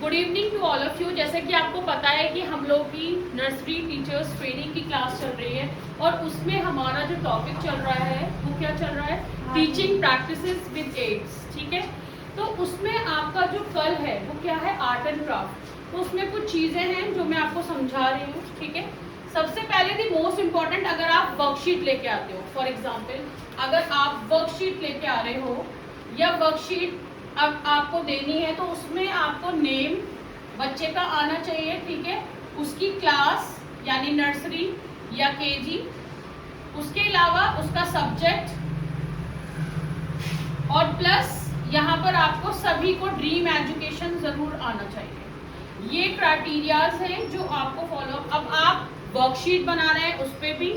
Good evening to all of you. जैसे कि आपको पता है कि हम लोग की नर्सरी टीचर्स ट्रेनिंग की क्लास चल रही है और उसमें हमारा जो टॉपिक चल रहा है वो क्या चल रहा है, टीचिंग प्रैक्टिसेस विद एड्स। ठीक है, तो उसमें आपका जो कल है वो क्या है, आर्ट एंड क्राफ्ट। तो उसमें कुछ चीज़ें हैं जो मैं आपको समझा रही हूँ। ठीक है, सबसे पहले दी मोस्ट इम्पॉर्टेंट, अगर आप वर्कशीट लेके आते हो, फॉर एग्जाम्पल अगर आप वर्कशीट लेके आ रहे हो या वर्कशीट अब आपको देनी है तो उसमें आपको नेम बच्चे का आना चाहिए। ठीक है, उसकी क्लास यानी नर्सरी या केजी, उसके अलावा उसका सब्जेक्ट और प्लस यहाँ पर आपको सभी को ड्रीम एजुकेशन जरूर आना चाहिए। ये क्राइटेरियाज हैं जो आपको फॉलो। अब आप वर्कशीट बना रहे हैं उस पर भी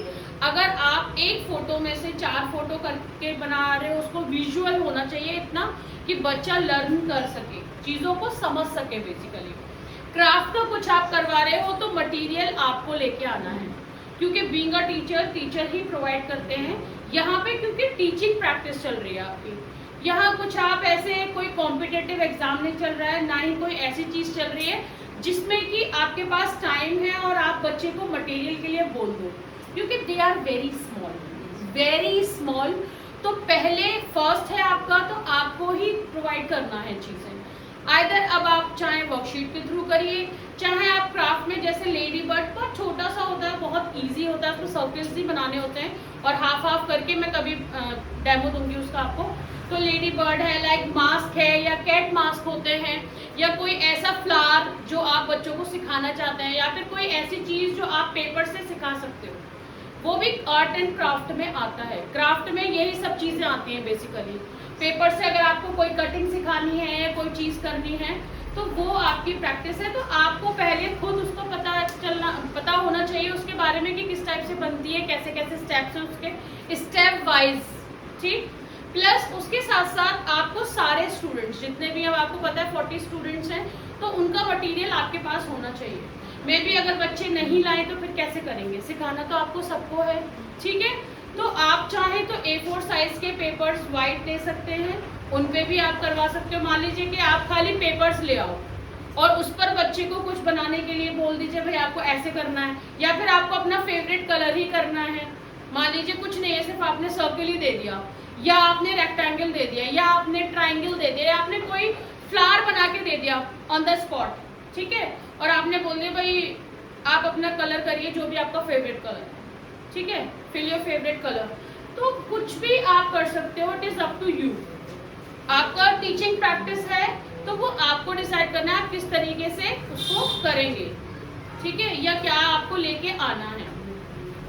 अगर आप एक फोटो में से 4 फोटो करके बना रहे हो, उसको विजुअल होना चाहिए इतना कि बच्चा लर्न कर सके, चीज़ों को समझ सके। बेसिकली क्राफ्ट का कुछ आप करवा रहे हो तो मटेरियल आपको लेके आना है, क्योंकि being a teacher he provide करते हैं यहाँ पे, क्योंकि टीचिंग प्रैक्टिस चल रही है आपकी। यहाँ कुछ आप ऐसे कोई कॉम्पिटेटिव एग्जाम नहीं चल रहा है, ना ही कोई ऐसी चीज़ चल रही है जिसमें कि आपके पास टाइम है और आप बच्चे को मटेरियल के लिए बोल दो, क्योंकि दे आर वेरी स्मॉल। तो पहले फर्स्ट है आपका, तो आपको ही प्रोवाइड करना है चीज़ें। आइदर अब आप चाहे वर्कशीट के थ्रू करिए, चाहे आप क्राफ्ट में, जैसे लेडी बर्ड बहुत छोटा सा होता है, बहुत इजी होता है, उसको सर्कल्स ही बनाने होते हैं और हाफ करके मैं कभी डेमो दूंगी उसका आपको। तो लेडी बर्ड है, लाइक मास्क है या कैट मास्क होते हैं, या कोई ऐसा फ्लावर जो आप बच्चों को सिखाना चाहते हैं, या फिर कोई ऐसी चीज़ जो आप पेपर से सिखा सकते हो, वो भी आर्ट एंड क्राफ्ट में आता है। क्राफ्ट में यही सब चीज़ें आती हैं बेसिकली। पेपर से अगर आपको कोई कटिंग सिखानी है या कोई चीज़ करनी है तो वो आपकी प्रैक्टिस है। तो आपको पहले खुद उसको पता होना चाहिए उसके बारे में कि किस टाइप से बनती है, कैसे कैसे स्टेप्स हैं उसके, स्टेप वाइज। ठीक, प्लस उसके साथ साथ आपको सारे स्टूडेंट्स जितने भी, अब आपको पता है 40 स्टूडेंट्स हैं, तो उनका मटेरियल आपके पास होना चाहिए। मे भी अगर बच्चे नहीं लाए तो फिर कैसे करेंगे, सिखाना तो आपको सबको है। ठीक है, तो आप चाहें तो A4 साइज के पेपर्स वाइट ले सकते हैं, उन पे भी आप करवा सकते हो। मान लीजिए कि आप खाली पेपर्स ले आओ और उस पर बच्चे को कुछ बनाने के लिए बोल दीजिए भाई आपको ऐसे करना है, या फिर आपको अपना फेवरेट कलर ही करना है। मान लीजिए कुछ नहीं है, सिर्फ आपने सर्किल ही दे दिया, या आपने रेक्टेंगल दे दिया, या आपने ट्राइंगल दे दिया, या आपने कोई फ्लावर बना के दे दिया ऑन द स्पॉट। ठीक है, और आपने बोल दिया भाई आप अपना कलर करिए जो भी आपका फेवरेट कलर है। ठीक है, फिल योर फेवरेट कलर। तो कुछ भी आप कर सकते हो, it is up to you. आपका टीचिंग प्रैक्टिस है तो वो आपको डिसाइड करना है आप किस तरीके से उसको करेंगे। ठीक है, या क्या आपको लेके आना है।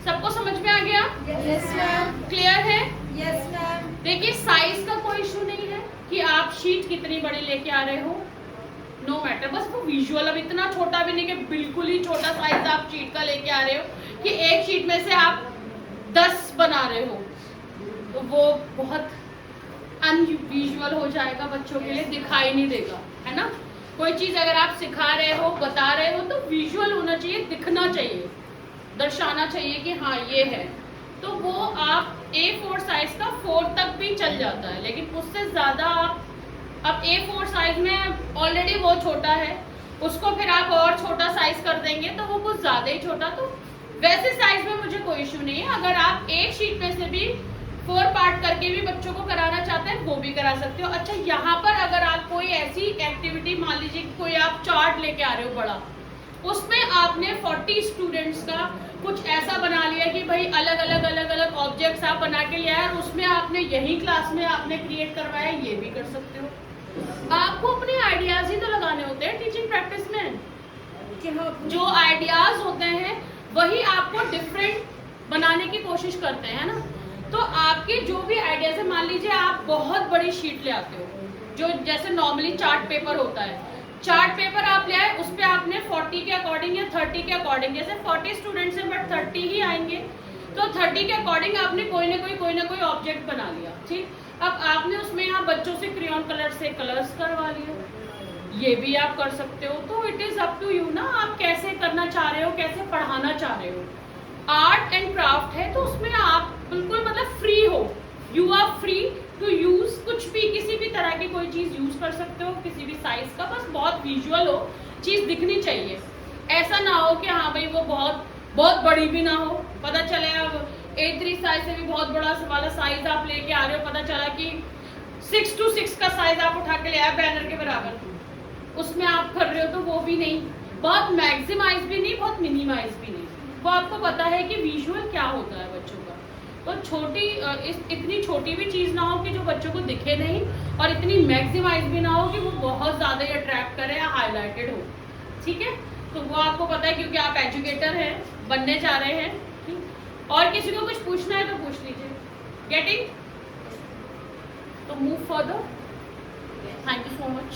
सबको समझ में आ गया? Yes ma'am. क्लियर है? Yes ma'am. देखिए साइज का कोई इशू नहीं है कि आप शीट कितनी बड़ी लेके आ रहे हो, नो मैटर, बस वो विजुअल। अब इतना छोटा भी नहीं कि बिल्कुल ही छोटा साइज आप शीट का लेके आ रहे हो कि एक शीट में से आप 10 बना रहे हो, तो वो बहुत अनविजुअल हो जाएगा, बच्चों के लिए दिखाई नहीं देगा, है ना। कोई चीज़ अगर आप सिखा रहे हो, बता रहे हो, तो विजुअल होना चाहिए, दिखना चाहिए, दर्शाना चाहिए कि हाँ ये है। तो वो आप A4 साइज का 4 तक भी चल जाता है, लेकिन उससे ज़्यादा आप, अब A4 साइज में ऑलरेडी वो छोटा है, उसको फिर आप और छोटा साइज कर देंगे तो वो कुछ ज़्यादा ही छोटा। तो वैसे साइज में मुझे कोई इशू नहीं है। अगर आप एक शीट में से भी 4 पार्ट करके भी बच्चों को कराना चाहते हैं वो भी करा सकते हो। अच्छा, यहाँ पर अगर आप कोई ऐसी एक्टिविटी, मान लीजिए कोई आप चार्ट लेके आ रहे हो बड़ा, उसमें आपने 40 स्टूडेंट्स का कुछ ऐसा बना लिया कि भाई अलग अलग ऑब्जेक्ट्स आप बना के लिया है और उसमें आपने यही क्लास में आपने क्रिएट करवाया, ये भी कर सकते हो। आपको अपने आइडियाज ही तो लगाने होते हैं टीचिंग प्रैक्टिस में। जो आइडियाज होते हैं वही आपको डिफरेंट बनाने की कोशिश करते हैं ना। तो आपके जो भी आइडियाज है, मान लीजिए आप बहुत बड़ी शीट ले आते हो, जो जैसे नॉर्मली चार्ट पेपर होता है, चार्ट पेपर आप ले आए, उस पर आपने 40 के अकॉर्डिंग या 30 के अकॉर्डिंग, जैसे 40 स्टूडेंट्स हैं बट 30 ही आएंगे, तो 30 के अकॉर्डिंग आपने कोई ना कोई ऑब्जेक्ट बना लिया। ठीक, अब आपने उसमें यहाँ बच्चों से क्रेयॉन कलर से कलर्स करवा लिए, ये भी आप कर सकते हो। तो it is up to you ना, आप कैसे करना चाह रहे हो, कैसे पढ़ाना चाह रहे हो। आर्ट एंड क्राफ्ट है तो उसमें आप बिल्कुल मतलब फ्री हो, you are free to use कुछ भी, किसी भी तरह की कोई चीज यूज कर सकते हो, किसी भी साइज का, बस बहुत विजुअल हो, चीज दिखनी चाहिए। ऐसा ना हो कि हाँ भाई वो बहुत बहुत बड़ी भी ना हो, पता चले अब 8-3 साइज से भी बहुत बड़ा वाला साइज आप लेके आ रहे हो, पता चला कि 6-6 का साइज आप उठा के ले आए बैनर के बराबर, उसमें आप कर रहे हो तो वो भी नहीं, बहुत मैक्सिमाइज भी नहीं, बहुत मिनिमाइज भी नहीं। वो आपको पता है कि विजुअल क्या होता है बच्चों का, तो छोटी इतनी छोटी भी चीज़ ना हो कि जो बच्चों को दिखे नहीं, और इतनी मैक्सिमाइज भी ना हो कि वो बहुत ज़्यादा अट्रैक्ट करे या हाईलाइटेड हो। ठीक है, तो वो आपको पता है क्योंकि आप एजुकेटर हैं, बनने जा रहे हैं। ठीक? और किसी को कुछ पूछना है तो पूछ लीजिए। गेटिंग? तो move further. Thank you so much.